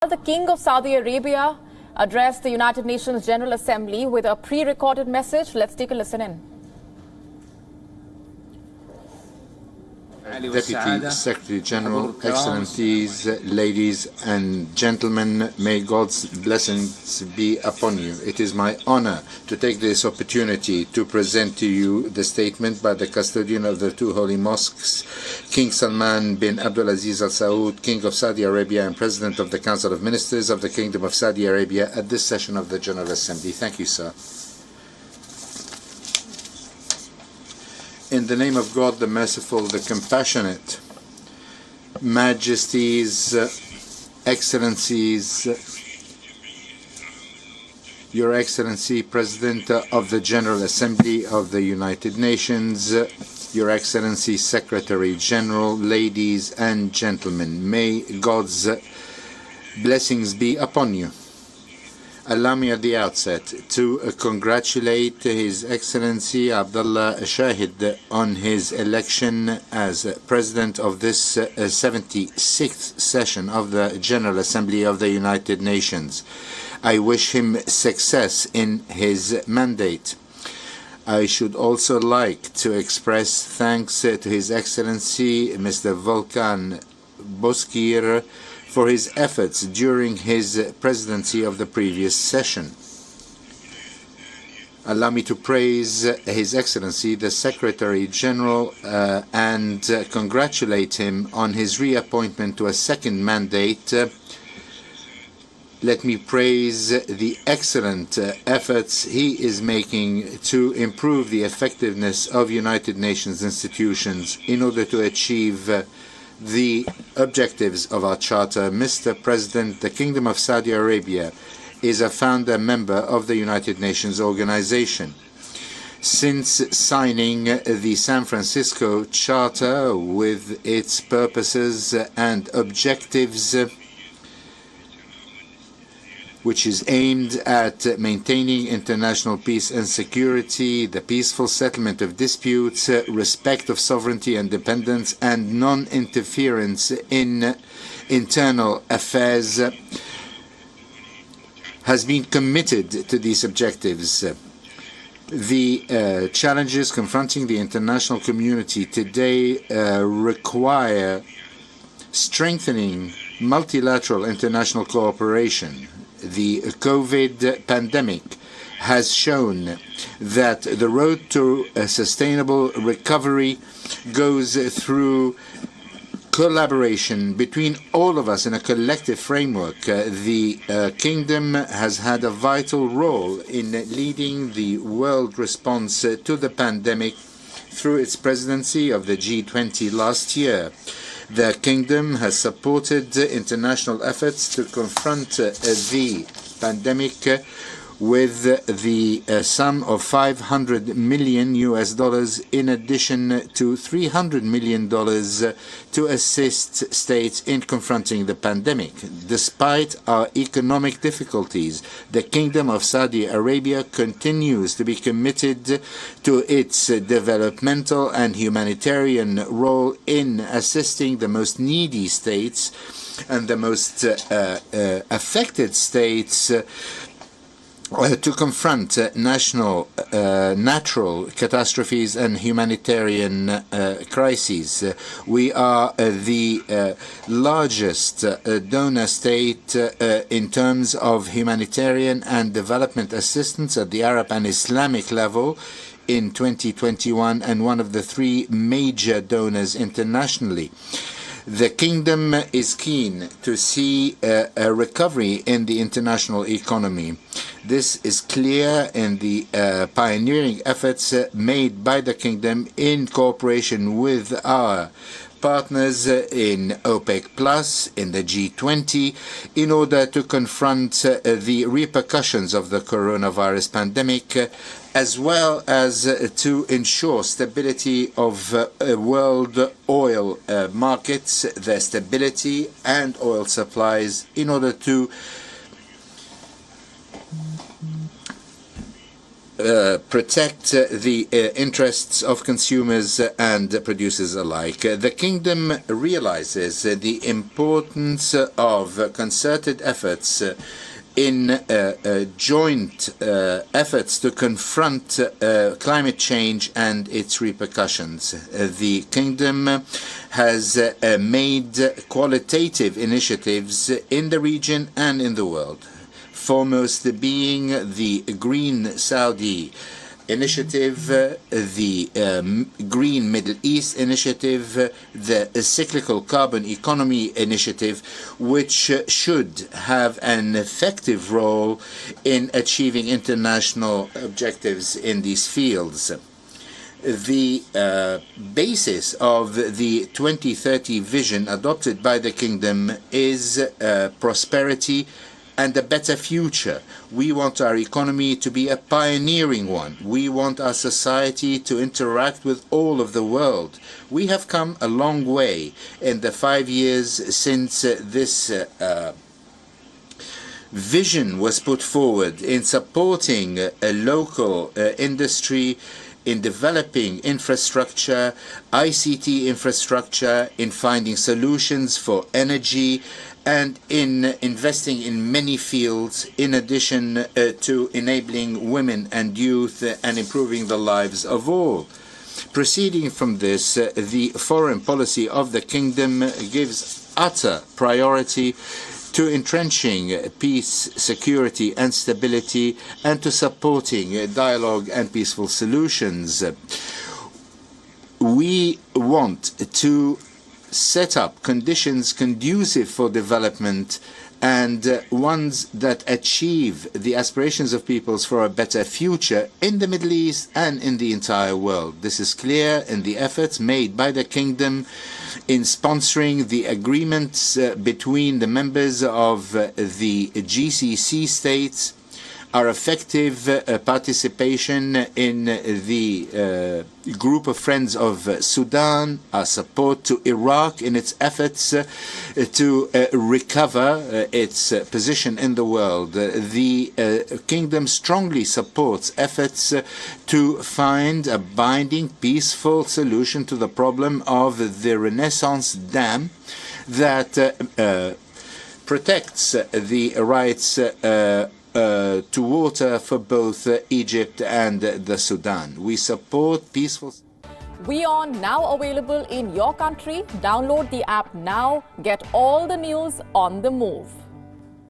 The King of Saudi Arabia addressed the United Nations General Assembly with a pre-recorded message. Let's take a listen in. Deputy Secretary General, Excellencies, ladies and gentlemen, may God's blessings be upon you. It is my honor to take this opportunity to present to you the statement by the custodian of the two holy mosques, King Salman bin Abdulaziz al-Saud, King of Saudi Arabia and President of the Council of Ministers of the Kingdom of Saudi Arabia at this session of the General Assembly. Thank you, sir. In the name of God, the Merciful, the Compassionate, Majesties, Excellencies, Your Excellency, President of the General Assembly of the United Nations, Your Excellency, Secretary General, ladies and gentlemen, may God's blessings be upon you. Allow me at the outset to congratulate His Excellency Abdullah Shahid on his election as President of this 76th session of the General Assembly of the United Nations. I wish him success in his mandate. I should also like to express thanks to His Excellency Mr. Volkan Bozkir for his efforts during his presidency of the previous session. Allow me to praise His Excellency the Secretary General and congratulate him on his reappointment to a second mandate. Let me praise the excellent efforts he is making to improve the effectiveness of United Nations institutions in order to achieve the objectives of our Charter. Mr. President, the Kingdom of Saudi Arabia is a founder member of the United Nations Organization. Since signing the San Francisco Charter with its purposes and objectives, which is aimed at maintaining international peace and security, the peaceful settlement of disputes, respect of sovereignty and independence, and non-interference in internal affairs, has been committed to these objectives. The challenges confronting the international community today require strengthening multilateral international cooperation. The COVID pandemic has shown that the road to a sustainable recovery goes through collaboration between all of us in a collective framework. The Kingdom has had a vital role in leading the world response to the pandemic through its presidency of the G20 last year. The Kingdom has supported international efforts to confront the pandemic with the sum of $500 million in addition to $300 million to assist states in confronting the pandemic. Despite our economic difficulties, the Kingdom of Saudi Arabia continues to be committed to its developmental and humanitarian role in assisting the most needy states and the most affected states to confront natural catastrophes and humanitarian crises. We are the largest donor state in terms of humanitarian and development assistance at the Arab and Islamic level in 2021 and one of the three major donors internationally. The Kingdom is keen to see a recovery in the international economy. This is clear in the pioneering efforts made by the Kingdom in cooperation with our partners in OPEC Plus, in the G20, in order to confront the repercussions of the coronavirus pandemic, as well as to ensure stability of world oil markets, their stability and oil supplies, in order to protect the interests of consumers and producers alike. The Kingdom realizes the importance of concerted efforts in joint efforts to confront climate change and its repercussions. The Kingdom has made qualitative initiatives in the region and in the world, foremost being the Green Saudi Initiative, the Green Middle East Initiative, the Cyclical Carbon Economy Initiative, which should have an effective role in achieving international objectives in these fields. The basis of the 2030 vision adopted by the Kingdom is prosperity and a better future. We want our economy to be a pioneering one. We want our society to interact with all of the world. We have come a long way in the 5 years since this vision was put forward in supporting a local industry, in developing infrastructure, ICT infrastructure, in finding solutions for energy, and in investing in many fields, in addition to enabling women and youth and improving the lives of all. Proceeding from this, the foreign policy of the Kingdom gives utter priority to entrenching peace, security and stability, and to supporting dialogue and peaceful solutions. We want to set up conditions conducive for development and ones that achieve the aspirations of peoples for a better future in the Middle East and in the entire world. This is clear in the efforts made by the Kingdom in sponsoring the agreements between the members of the GCC states, our effective participation in the group of friends of Sudan, our support to Iraq in its efforts to recover its position in the world. The Kingdom strongly supports efforts to find a binding, peaceful solution to the problem of the Renaissance Dam that protects the rights to water for both Egypt and the Sudan. We support peaceful... WION now available in your country. Download the app now. Get all the news on the move.